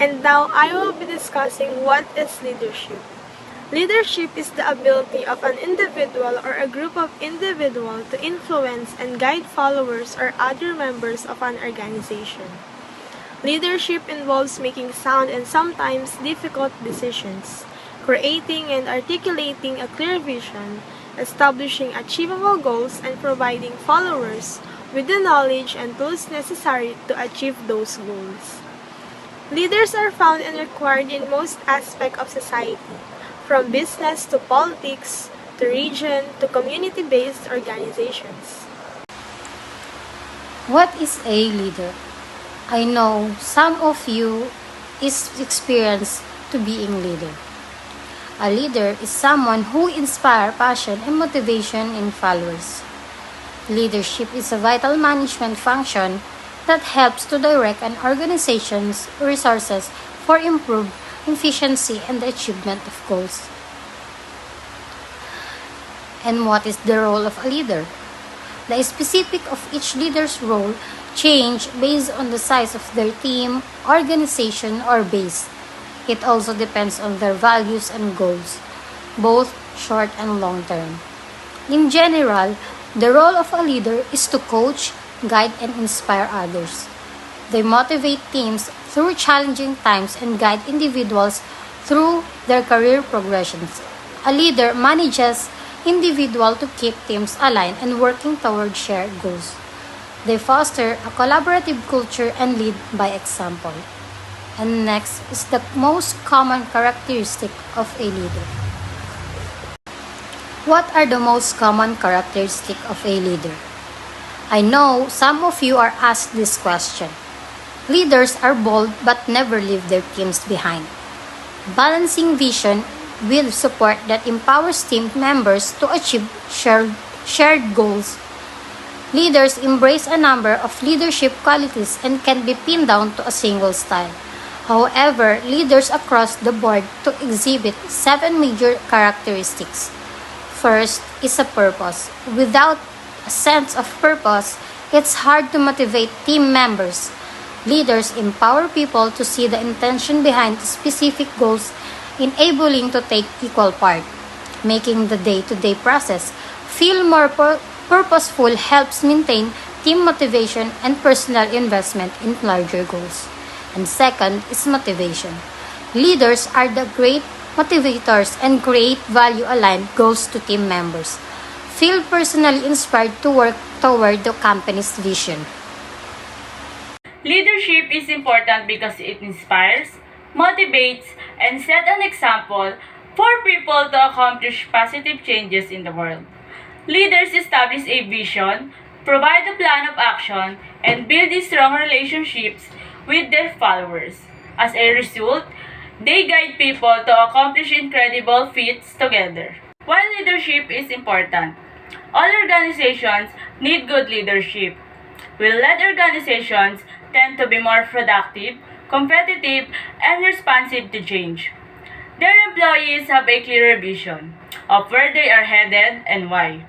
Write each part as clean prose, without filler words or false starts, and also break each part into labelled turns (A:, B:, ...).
A: And now I will be discussing what is leadership. Leadership is the ability of an individual or a group of individuals to influence and guide followers or other members of an organization. Leadership involves making sound and sometimes difficult decisions, creating and articulating a clear vision, establishing achievable goals, and providing followers with the knowledge and tools necessary to achieve those goals. Leaders are found and required in most aspects of society, from business to politics to region to community-based organizations.
B: What is a leader? I know some of you is experienced to being leader. A leader is someone who inspires passion and motivation in followers. Leadership is a vital management function that helps to direct an organization's resources for improved efficiency and the achievement of goals. And what is the role of a leader? The specific of each leader's role change based on the size of their team, organization, or base. It also depends on their values and goals, both short and long term. In general, the role of a leader is to coach, guide, and inspire others. They motivate teams through challenging times and guide individuals through their career progressions. A leader manages individuals to keep teams aligned and working toward shared goals. They foster a collaborative culture and lead by example. And next is the most common characteristic of a leader. What are the most common characteristics of a leader? I know some of you are asked this question. Leaders are bold but never leave their teams behind. Balancing vision with support that empowers team members to achieve shared goals. Leaders embrace a number of leadership qualities and can be pinned down to a single style. However, leaders across the board to exhibit 7 major characteristics. First is a purpose. Without a sense of purpose, it's hard to motivate team members. Leaders empower people to see the intention behind specific goals, enabling to take equal part. Making the day-to-day process feel more purposeful helps maintain team motivation and personal investment in larger goals. And second is motivation. Leaders are the great motivators and create value-aligned goals to team members. Feel personally inspired to work toward the company's vision.
C: Leadership is important because it inspires, motivates, and sets an example for people to accomplish positive changes in the world. Leaders establish a vision, provide a plan of action, and build strong relationships with their followers. As a result, they guide people to accomplish incredible feats together. While leadership is important, all organizations need good leadership. Well-led organizations tend to be more productive, competitive, and responsive to change. Their employees have a clearer vision of where they are headed and why,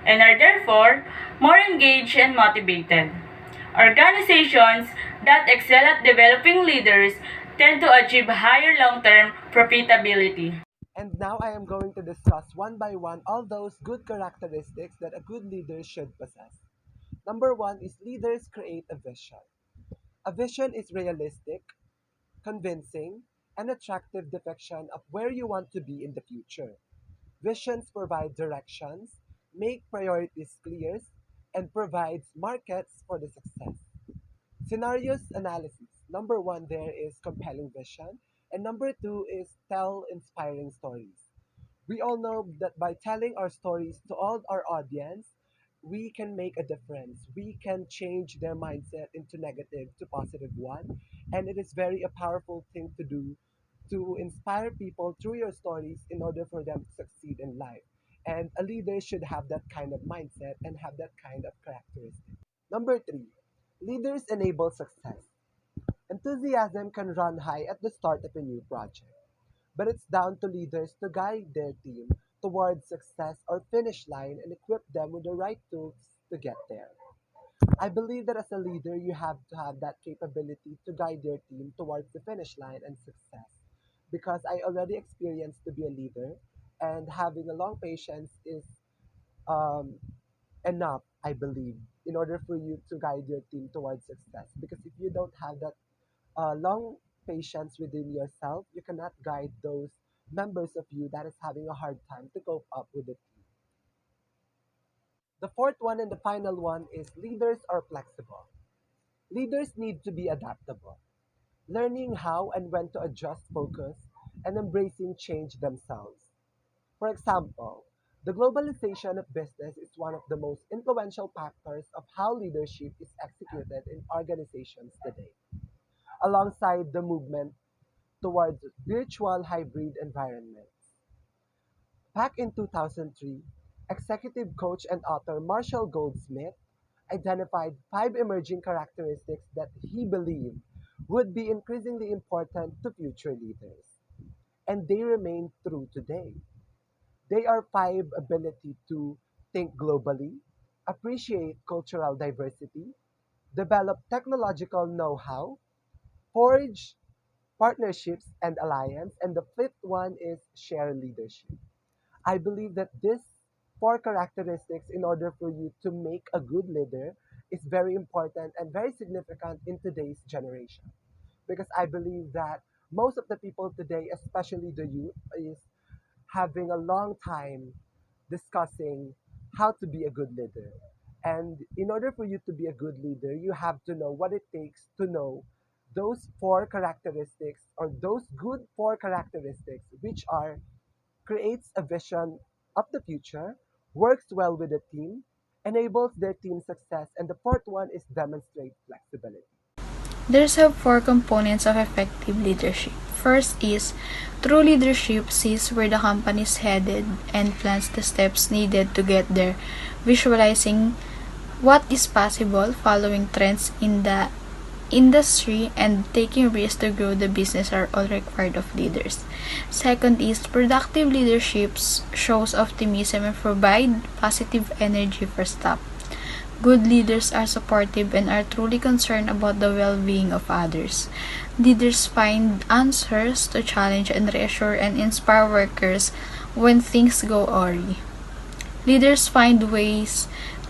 C: and are therefore more engaged and motivated. Organizations that excel at developing leaders tend to achieve higher long-term profitability.
D: And now I am going to discuss one by one all those good characteristics that a good leader should possess. Number one is leaders create a vision. A vision is realistic, convincing, and attractive depiction of where you want to be in the future. Visions provide directions, make priorities clear, and provides markets for the success. Scenarios analysis. Number one there is compelling vision, and number two is tell inspiring stories. We all know that by telling our stories to all our audience, we can make a difference. We can change their mindset into negative to positive one. And it is very a powerful thing to do to inspire people through your stories in order for them to succeed in life. And a leader should have that kind of mindset and have that kind of characteristic. Number three, leaders enable success. Enthusiasm can run high at the start of a new project, but it's down to leaders to guide their team towards success or finish line and equip them with the right tools to get there. I believe that as a leader, you have to have that capability to guide your team towards the finish line and success. Because I already experienced to be a leader, and having a long patience is um, enough, I believe, in order for you to guide your team towards success. Because if you don't have that long patience within yourself, you cannot guide those members of you that is having a hard time to cope up with it. The fourth one and the final one is leaders are flexible. Leaders need to be adaptable, learning how and when to adjust focus and embracing change themselves. For example, the globalization of business is one of the most influential factors of how leadership is executed in organizations today, alongside the movement towards virtual hybrid environments. Back in 2003, executive coach and author Marshall Goldsmith identified five emerging characteristics that he believed would be increasingly important to future leaders. And they remain true today. They are five ability to think globally, appreciate cultural diversity, develop technological know-how, forge partnerships and alliance, and the fifth one is share leadership. I believe that this four characteristics in order for you to make a good leader is very important and very significant in today's generation. Because I believe that most of the people today, especially the youth, is having a long time discussing how to be a good leader. And in order for you to be a good leader, you have to know what it takes to know those four characteristics or those good four characteristics, which are creates a vision of the future, works well with the team, enables their team success, and the fourth one is demonstrate flexibility.
E: There's a four components of effective leadership. First is true leadership sees where the company is headed and plans the steps needed to get there, visualizing what is possible, following trends in the industry, and taking risks to grow the business are all required of leaders. Second is productive leadership shows optimism and provide positive energy for staff. Good leaders are supportive and are truly concerned about the well-being of others. Leaders find answers to challenge and reassure and inspire workers when things go awry. Leaders find ways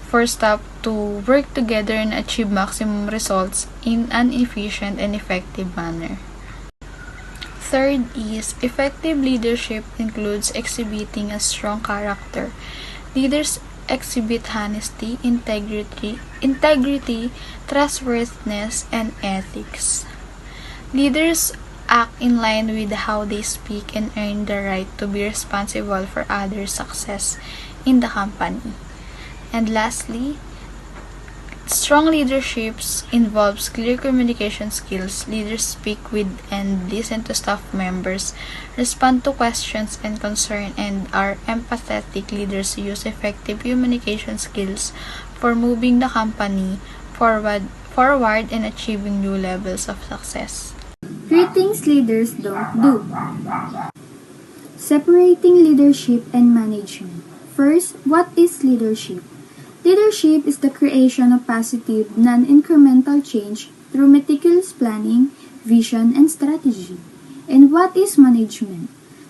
E: for staff to work together and achieve maximum results in an efficient and effective manner. Third is effective leadership includes exhibiting a strong character. Leaders exhibit honesty, integrity, trustworthiness, and ethics. Leaders act in line with how they speak and earn the right to be responsible for others' success in the company. And lastly, strong leadership involves clear communication skills. Leaders speak with and listen to staff members, respond to questions and concerns, and are empathetic. Leaders use effective communication skills for moving the company forward and achieving new levels of success.
F: Three things leaders don't do. Separating leadership and management. First, what is leadership? Leadership is the creation of positive, non-incremental change through meticulous planning, vision, and strategy. And what is management?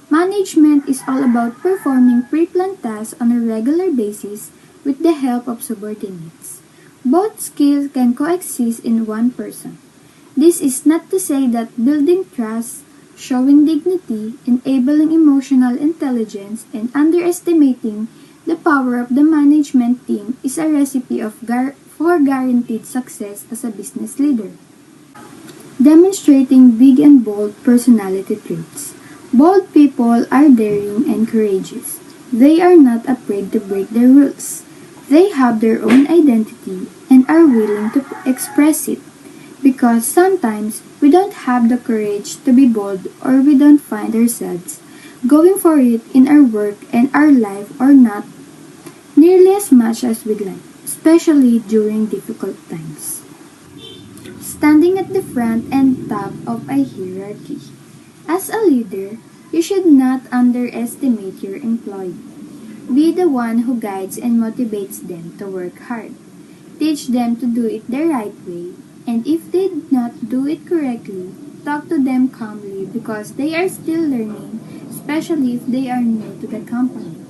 F: Management is all about performing pre-planned tasks on a regular basis with the help of subordinates. Both skills can coexist in one person. This is not to say that building trust, showing dignity, enabling emotional intelligence, and underestimating the power of the management team is a recipe for guaranteed success as a business leader. Demonstrating big and bold personality traits. Bold people are daring and courageous. They are not afraid to break the rules. They have their own identity and are willing to express it. Because sometimes we don't have the courage to be bold or we don't find ourselves going for it in our work and our life or not nearly as much as we'd like, especially during difficult times. Standing at the front and top of a hierarchy. As a leader, you should not underestimate your employee. Be the one who guides and motivates them to work hard. Teach them to do it the right way, and if they did not do it correctly, talk to them calmly because they are still learning, especially if they are new to the company.